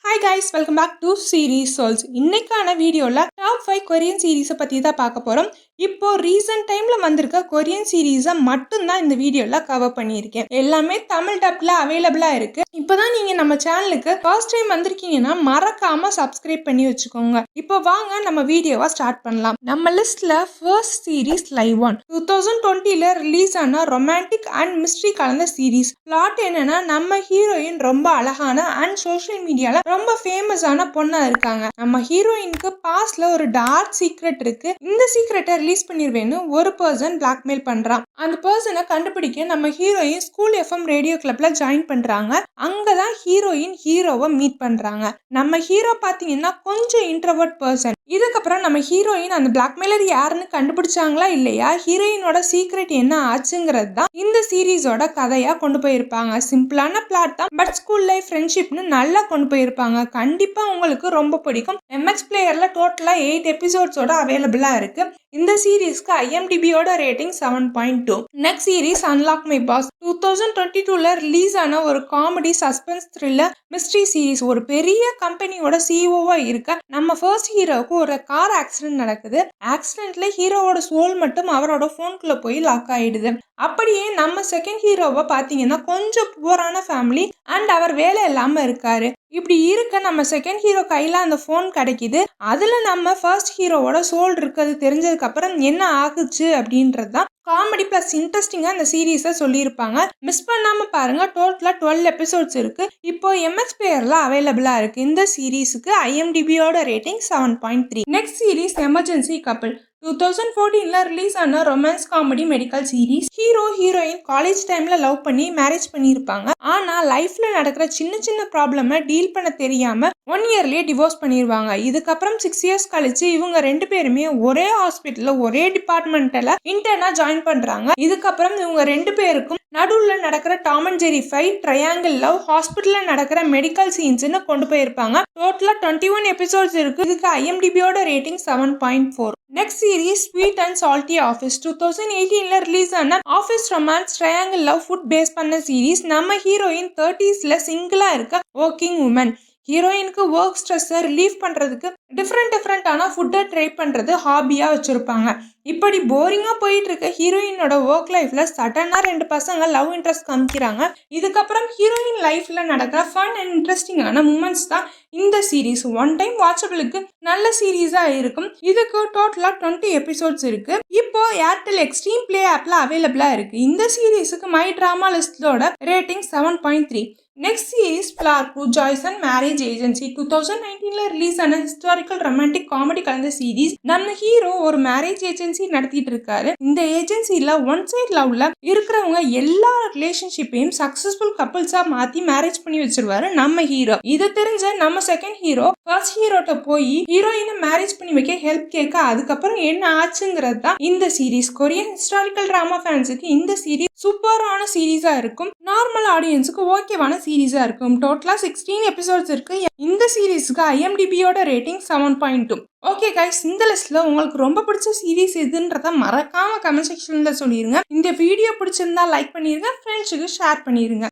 Hi guys, welcome back to series souls. இன்னைக்கான வீடியோவில் top 5 Korean சீரீஸை பற்றி தான் பார்க்க போகிறோம். இப்போ ரீசன்ட் டைமில் வந்திருக்க கொரியன் சீரீஸை மட்டும்தான் இந்த வீடியோவில் கவர் பண்ணியிருக்கேன். எல்லாமே தமிழ் டப்பில் அவைலபிளாக இருக்குது. இப்போ தான் நீங்கள் நம்ம சேனலுக்கு ஃபர்ஸ்ட் டைம் வந்திருக்கீங்கன்னா மறக்காமல் சப்ஸ்கிரைப் பண்ணி வச்சுக்கோங்க. இப்போ வாங்க நம்ம வீடியோவை ஸ்டார்ட் பண்ணலாம். நம்ம லிஸ்ட்டில் first series live one 2020 release ஆன ரொமான்டிக் அண்ட் மிஸ்ட்ரி கலந்த சீரீஸ். பிளாட் என்னன்னா, நம்ம ஹீரோயின் ரொம்ப அழகான அண்ட் சோஷியல் மீடியால ரொம்ப ஃபேமஸான பொண்ணா இருக்காங்க. நம்ம ஹீரோயினுக்கு பாஸ்ட்ல ஒரு டார்க் சீக்ரெட் இருக்கு. இந்த சீக்ரெட்டை ரிலீஸ் பண்ணிருவேன்னு ஒரு பர்சன் பிளாக்மெயில் பண்றான். அந்த பர்சனை கண்டுபிடிக்க நம்ம ஹீரோயின் ஸ்கூல் எஃப்எம் ரேடியோ கிளப்ல ஜாயின் பண்றாங்க. அங்கதான் ஹீரோயின் ஹீரோவை மீட் பண்றாங்க. நம்ம ஹீரோ பாத்தீங்கன்னா கொஞ்சம் இன்ட்ரோவர்ட் பர்சன். இதுக்கப்புறம் நம்ம ஹீரோயின் அந்த பிளாக்மெயிலர் யாருன்னு கண்டுபிடிச்சாங்களா இல்லையா, ஹீரோயினோட சீக்ரெட் என்ன ஆச்சுங்கிறது தான் இந்த சீரீஸோட கதையா கொண்டு போயிருப்பாங்க. சிம்பிளான பிளாட் தான், பட் ஸ்கூல் லைஃப் ஃப்ரெண்ட்ஷிப்னு நல்லா கொண்டு போயிருப்பாங்க. கண்டிப்பா உங்களுக்கு ரொம்ப பிடிக்கும். எம்எக்ஸ் பிளேயர்ல டோட்டலா 8 எபிசோட்ஸோட அவைலபிளா இருக்கு. இந்த சீரீஸ்க்கு ஐஎம்டிபியோட rating 7.2. Next series unlock my boss 2022 release ஆன ஒரு comedy suspense thriller mystery series. ஒரு பெரிய கம்பெனியோட சிஇஓவா இருக்க நம்ம ஃபர்ஸ்ட் ஹீரோவுக்கு ஒரு கார் ஆக்சிடென்ட் நடக்குது. ஆக்சிடென்ட்ல ஹீரோவோட சோல் மட்டும் அவரோட போனுக்குள்ள போய் லாக் ஆயிடுது. அப்படியே நம்ம செகண்ட் ஹீரோவை பாத்தீங்கன்னா கொஞ்சம் புவரான ஃபேமிலி அண்ட் அவர் வேலை இல்லாம இருக்காரு. இப்படி இருக்க நம்ம செகண்ட் ஹீரோ கையில அந்த போன் கிடைக்குது. அதுல நம்ம ஃபர்ஸ்ட் ஹீரோவோட சோல் இருக்கிறது தெரிஞ்சதுக்கு அப்புறம் என்ன ஆகுச்சு அப்படின்றதுதான் காமெடி பிளஸ் இன்ட்ரெஸ்டிங்கா இந்த சீரீஸை சொல்லியிருப்பாங்க. மிஸ் பண்ணாம பாருங்க. டோட்டலா 12 எபிசோட்ஸ் இருக்கு. இப்போ எம்எக்ஸ் பிளேயர்ல அவைலபிளா இருக்கு. இந்த சீரீஸுக்கு ஐஎம்டிபியோட rating 7.3. Next series emergency couple 2014 release ஆன romance comedy medical series. Hero heroine college டைம்ல லவ் பண்ணி மேரேஜ் பண்ணியிருப்பாங்க. ஆனா லைஃப்ல நடக்கிற சின்ன சின்ன ப்ராப்ளம டீல் பண்ண தெரியாம 1 இயர்லயே டிவோர்ஸ் பண்ணிடுவாங்க. இதுக்கப்புறம் 6 இயர்ஸ் கழிச்சு இவங்க 2 பேருமே ஒரே ஹாஸ்பிட்டல்ல ஒரே டிபார்ட்மெண்ட்ல இன்டர்னா ஜாயின் பண்றாங்க. இதுக்கப்புறம் இவங்க 2 பேருக்கும் நடுவுல நடக்கிற Tom and Jerry fight, triangle love, ஹாஸ்பிட்டல்ல நடக்கிற மெடிக்கல் சீன்ஸ்னு கொண்டு போயிருப்பாங்க. டோட்டலா 21 எபிசோட்ஸ் இருக்கு. இதுக்கு ஐஎம்டிபியோட rating 7.4. Next series sweet and salty office 2018 release ஆன office romance triangle love food base பண்ண சீரீஸ். நம்ம ஹீரோயின் 30s சிங்கிளா இருக்க ஒர்க்கிங் உமன். ஹீரோயினுக்கு ஒர்க் ஸ்ட்ரெஸ்ஸை ரிலீவ் பண்ணுறதுக்கு டிஃப்ரெண்டான ஃபுட்டை ட்ரை பண்ணுறது ஹாபியாக வச்சுருப்பாங்க. இப்படி போரிங்காக போயிட்டு இருக்க ஹீரோயினோட ஒர்க் லைஃப்ல சடனாக 2 பசங்க லவ் இன்ட்ரெஸ்ட் காமிக்கிறாங்க. இதுக்கப்புறம் ஹீரோயின் லைஃப்ல நடக்கிற ஃபன் அண்ட் இன்ட்ரெஸ்டிங்கான மூமெண்ட்ஸ் தான் இந்த சீரீஸ். ஒன் டைம் வாட்சபிளுக்கு நல்ல சீரீஸாக இருக்கும். இதுக்கு டோட்டலாக 20 எபிசோட்ஸ் இருக்கு. இப்போ ஏர்டெல் எக்ஸ்ட்ரீம் பிளே ஆப்ல அவைலபிளாக இருக்கு. இந்த சீரீஸுக்கு மை டிராமா லிஸ்டோட ரேட்டிங் 7.3. நெக்ஸ்ட் சீரீஸ் ஃப்ளார்க் ஜாய்ஸ் அண்ட் மேரேஜ் ஏஜென்சி 2019 ரிலீஸ் ஆன ஹிஸ்டாரிக்கல் ரொமான்டிக் காமெடி கலந்த சீரீஸ். நம்ம ஹீரோ ஒரு மேரேஜ் ஏஜென்சி நடத்திட்டு இருக்காரு. இந்த ஏஜென்சில ஒன் சைட் லவ்ல இருக்கிறவங்க எல்லா ரிலேஷன்ஷிப்பையும் சக்சஸ்ஃபுல் கப்பிள்ஸா மாத்தி மேரேஜ் பண்ணி வச்சிருவாரு நம்ம ஹீரோ. இது தெரிஞ்ச நம்ம செகண்ட் ஹீரோ ஃபர்ஸ்ட் ஹீரோட்ட போய் ஹீரோயினை மேரேஜ் பண்ணி வைக்க ஹெல்ப் கேட்க அதுக்கப்புறம் என்ன ஆச்சுங்கிறது தான் இந்த சீரீஸ். கொரியன் ஹிஸ்டாரிக்கல் டிராமா ஃபேன்ஸுக்கு இந்த சீரீஸ் சூப்பரான சீரீஸா இருக்கும். நார்மல் ஆடியன்ஸுக்கு ஓகேவான சீரீஸா இருக்கும். டோட்டலா 16 எபிசோட்ஸ் இருக்கு. இந்த சீரீஸ்க்கு ஐஎம்டிபியோட ரேட்டிங் 7.2. ஓகே கைஸ், இந்த லிஸ்ட்ல உங்களுக்கு ரொம்ப பிடிச்ச சீரீஸ் எதுன்றத மறக்காம கமெண்ட் செக்ஷன்ல சொல்லிருங்க. இந்த வீடியோ பிடிச்சிருந்தா லைக் பண்ணிருங்க, ஃப்ரெண்ட்ஸுக்கு ஷேர் பண்ணிருங்க.